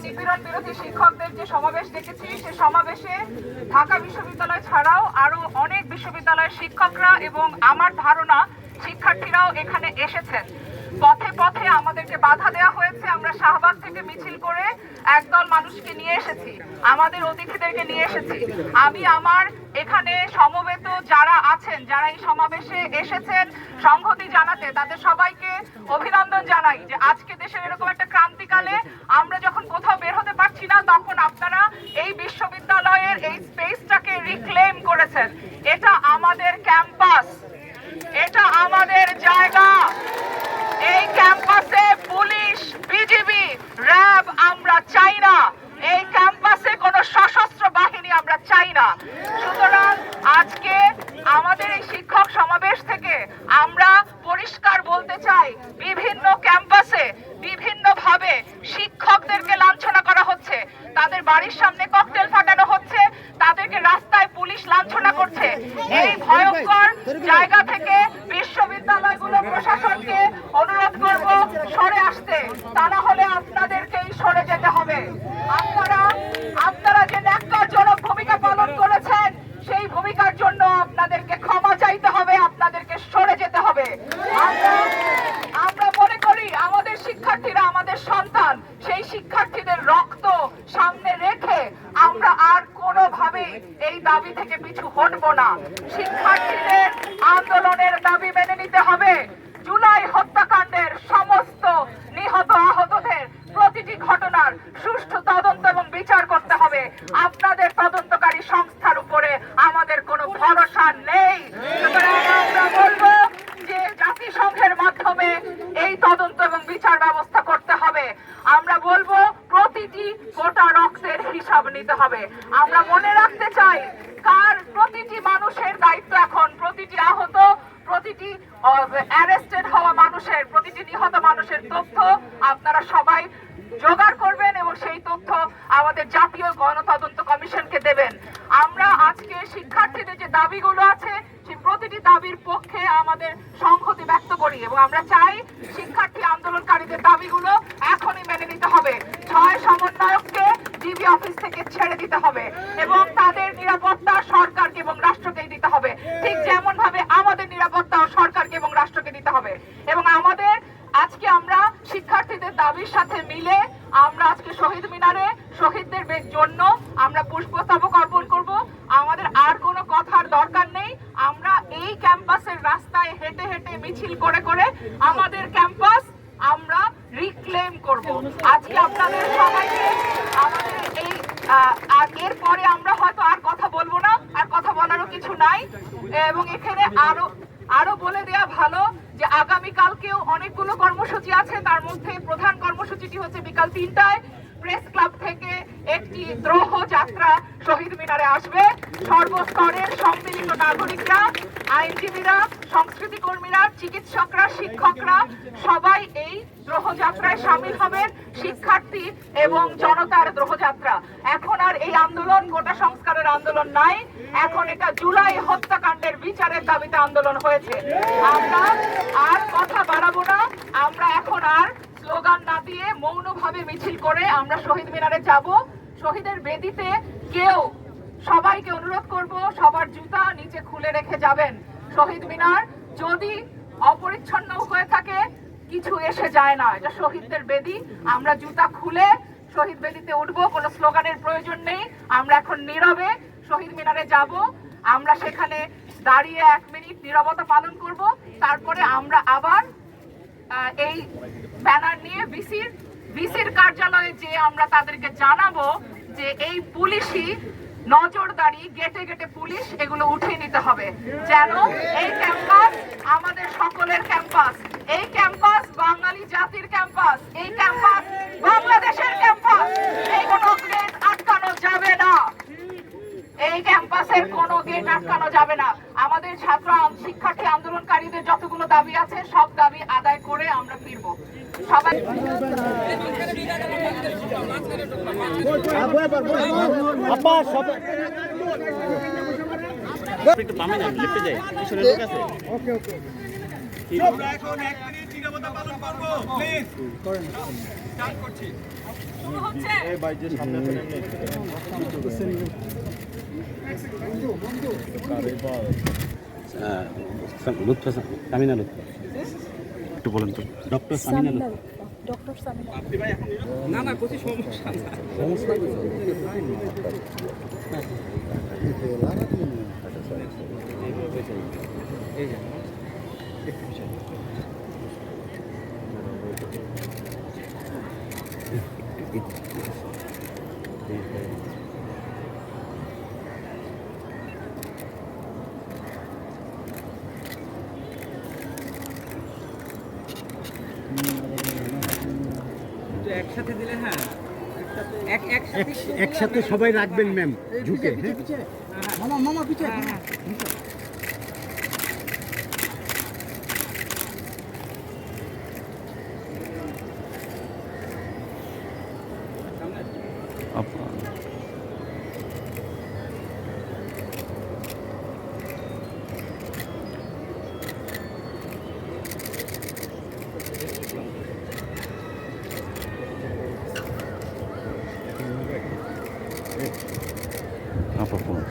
নিপীড়ন বিরোধী শিক্ষকদের যে সমাবেশ দেখেছি, সে সমাবেশে ঢাকা বিশ্ববিদ্যালয় ছাড়াও আরো অনেক বিশ্ববিদ্যালয়ের শিক্ষকরা এবং আমার ধারণা শিক্ষার্থীরাও এখানে এসেছেন। পথে পথে আমাদেরকে বাধা দেওয়া হয়েছে। আমরা শাহবাগ থেকে মিছিল করে একদল মানুষকে নিয়ে এসেছি, আমাদের অতিথিদেরকে নিয়ে এসেছি। আমি আমার এখানে সমবেত যারা আছেন, যারা এই সমাবেশে এসেছেন সংহতি জানাতে, তাদের সবাইকে অভিনন্দন জানাই যে আজকে দেশের এরকম একটা ক্রান্তিকালে আমরা যখন কোথাও বের হতে পারছি না, তখন আপনারা এই বিশ্ববিদ্যালয়ের এই স্পেসটাকে রিক্লেম করেছেন। এটা আমাদের ক্যাম্পাস, এটা আমাদের জায়গা। এই ক্যাম্পাসে পুলিশ, বিজিবি, র্যাব আমরা চাই না। এই ক্যাম্পাসে কোনো সশস্ত্র বাহিনী আমরা চাই না। সুতরাং আজকে আমাদের এই শিক্ষক সমাবেশ থেকে আমরা পরিষ্কার বলতে চাই, বিভিন্ন ক্যাম্পাসে বিভিন্নভাবে শিক্ষকদেরকে লাঞ্ছনা করা হচ্ছে, তাদের বাড়ির সামনে ককটেল ফাটানো হচ্ছে, তাদেরকে রাস্তায় পুলিশ লাঞ্ছনা করছে। এই ভয়ঙ্কর জায়গা থেকে বিশ্ববিদ্যালয়গুলো প্রশাসনকে অনুরোধ করব সরে আসতে, তা না হলে আপনাদেরকেই সরে যেতে হবে। আপনারা যে ন্যাক্কারজনক ভূমিকা পালন করেছেন, সেই ভূমিকার জন্য আপনাদেরকে ক্ষমা চাইতে হবে, আপনাদেরকে সরে যেতে হবে। আমরা মনে করি আমাদের শিক্ষার্থীরা আমাদের সন্তান, সেই শিক্ষার্থীদের রক্ত সামনে রেখে আমরা আর কোনোভাবেই এই দাবি থেকে পিছু হটব না। শিক্ষার্থীদের আন্দোলনের দাবি মেনে নিতে হবে। জুলাই হত্যাকাণ্ডের সমস্ত নিহত আহতদের প্রতিটি ঘটনার সুষ্ঠু তদন্ত এবং বিচার করতে হবে। আপনাদের তদন্তকারী সংস্থার উপরে আমাদের কোনো ভরসা নেই। আমরা বলবো যে জাতিসংঘের মাধ্যমে এই তদন্ত এবং বিচার ব্যবস্থা করতে হবে। আমরা বলবো প্রতিটি গোটা রক্তের হিসাব নিতে হবে। আমরা মনে রাখতে চাই প্রতিটি মানুষের দায়িত্ব এখন, প্রতিটি আহত, প্রতিটি অ্যারেস্টেড হওয়া মানুষের, প্রতিটি নিহত মানুষের তথ্য আপনারা সবাই জোগাড় করবেন এবং সেই তথ্য আমাদের জাতীয় গণতদন্ত কমিশনকে দেবেন। আমরা আজকে শিক্ষার্থীদের যে দাবিগুলো আছে, সেই প্রতিটি দাবির পক্ষে আমাদের সংহতি ব্যক্ত করি এবং আমরা চাই শিক্ষার্থী আন্দোলনকারীদের দাবিগুলো এখনই মেনে নিতে হবে। 6 সমন্বয়ককে ডিবি অফিস থেকে ছেড়ে দিতে হবে এবং তাদের নিরাপত্তা সরকারকে এবং রাষ্ট্রকেই দিতে হবে, ঠিক যেমন ভাবে আমাদের নিরাপত্তা সরকারকে এবং রাষ্ট্রকে দিতে হবে। এবং আমাদের আজকে আমরা শিক্ষার্থীদের দাবির সাথে মিলে আমরা আজকে শহীদ মিনারে শহীদদের জন্য আমরা পুষ্পস্তবক অর্পণ করব। আমাদের আর কোনো কথার দরকার নেই। আমরা এই ক্যাম্পাসের রাস্তায় হেঁটে হেঁটে মিছিল করে করে আমাদের ক্যাম্পাস আমরা রিক্লেম করব। আজকে আপনাদের সবাইকে আমাদের এই এরপরে আমরা হয়তো আর কথা বলবো না, আর কথা বলারও কিছু নাই। এবং এখানে আরো বলে দেয়া ভালো যে আগামীকালকেও অনেকগুলো কর্মসূচি আছে। তার মধ্যে প্রধান কর্মসূচিটি হচ্ছে বিকাল 3টায় প্রেস ক্লাব থেকে একটি দ্রোহ যাত্রা শহীদ মিনারে আসবে। সর্বস্তরের সম্মিলিত নাগরিকরা, আইনজীবীরা, সংস্কৃতি কর্মীরা, চিকিৎসকরা, শিক্ষকরা সবাই এই দ্রোহ যাত্রায় সামিল হবেন। শিক্ষার্থী এবং জনতার দ্রোহ যাত্রা। এখন আর এই আন্দোলন গোটা সংস্কারের আন্দোলন নাই, এখন এটা জুলাই হত্যাকাণ্ডের বিচারের দাবিতে আন্দোলন হয়েছে। আমরা আর কথা বাড়াবো না। আমরা এখন আর স্লোগান না দিয়ে মৌনভাবে মিছিল করে আমরা শহীদ মিনারে যাব। শহীদের বেদিতে সবাইকে অনুরোধ করব, সবার জুতা নিচে খুলে রেখে যাবেন। শহীদ মিনার যদি অপরিচ্ছন্ন হয়ে থাকে কিছু এসে যায় না, এটা শহীদদের বেদি। আমরা জুতা খুলে শহীদ বেদিতে উঠবো, কোনো স্লোগানের প্রয়োজন নেই। আমরা এখন নীরবে শহীদ মিনারে যাব। আমরা সেখানে দাঁড়িয়ে 1 মিনিট নীরবতা পালন করব। তারপরে আমরা আবার এই ব্যানার নিয়ে ভিসির কার্যালয়ে যে আমরা তাদেরকে জানাবো যে এই পুলিশি নজরদারি, গেটে গেটে পুলিশ, এগুলো উঠিয়ে নিতে হবে, যেন এই ক্যাম্পাস আমাদের সকলের ক্যাম্পাস। এই ক্যাম্পাস বাঙালি জাতির ক্যাম্পাস, এই ক্যাম্পাস বাংলাদেশের ক্যাম্পাস। এই কোনো গেট আটকানো যাবে না, এই ক্যাম্পাসের কোনো গেট আটকানো যাবে না। আমাদের ছাত্র শিক্ষার্থী আন্দোলনকারীদের যতগুলো দাবি আছে সব দাবি আদায় করে আমরা ফিরব। সবাই শুরু হচ্ছে। লুৎফা সামিনা লুৎফা একটু বলেন তো। ডক্টর সামিনা লুৎফা। ডক্টর সামিনা না না কিছু সমস্যা না। সমস্যা এই যে একসাথে দিলে হ্যাঁ একসাথে সবাই রাখবেন ম্যাম ঝুঁকে। মামা মামা পিছে apa pun.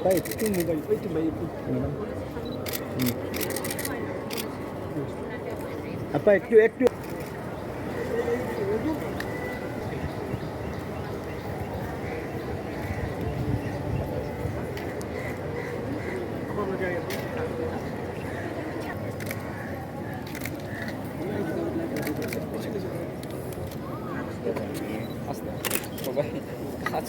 Baik, itu mobile itu baik itu. Apa itu? Aslında. Baba kaç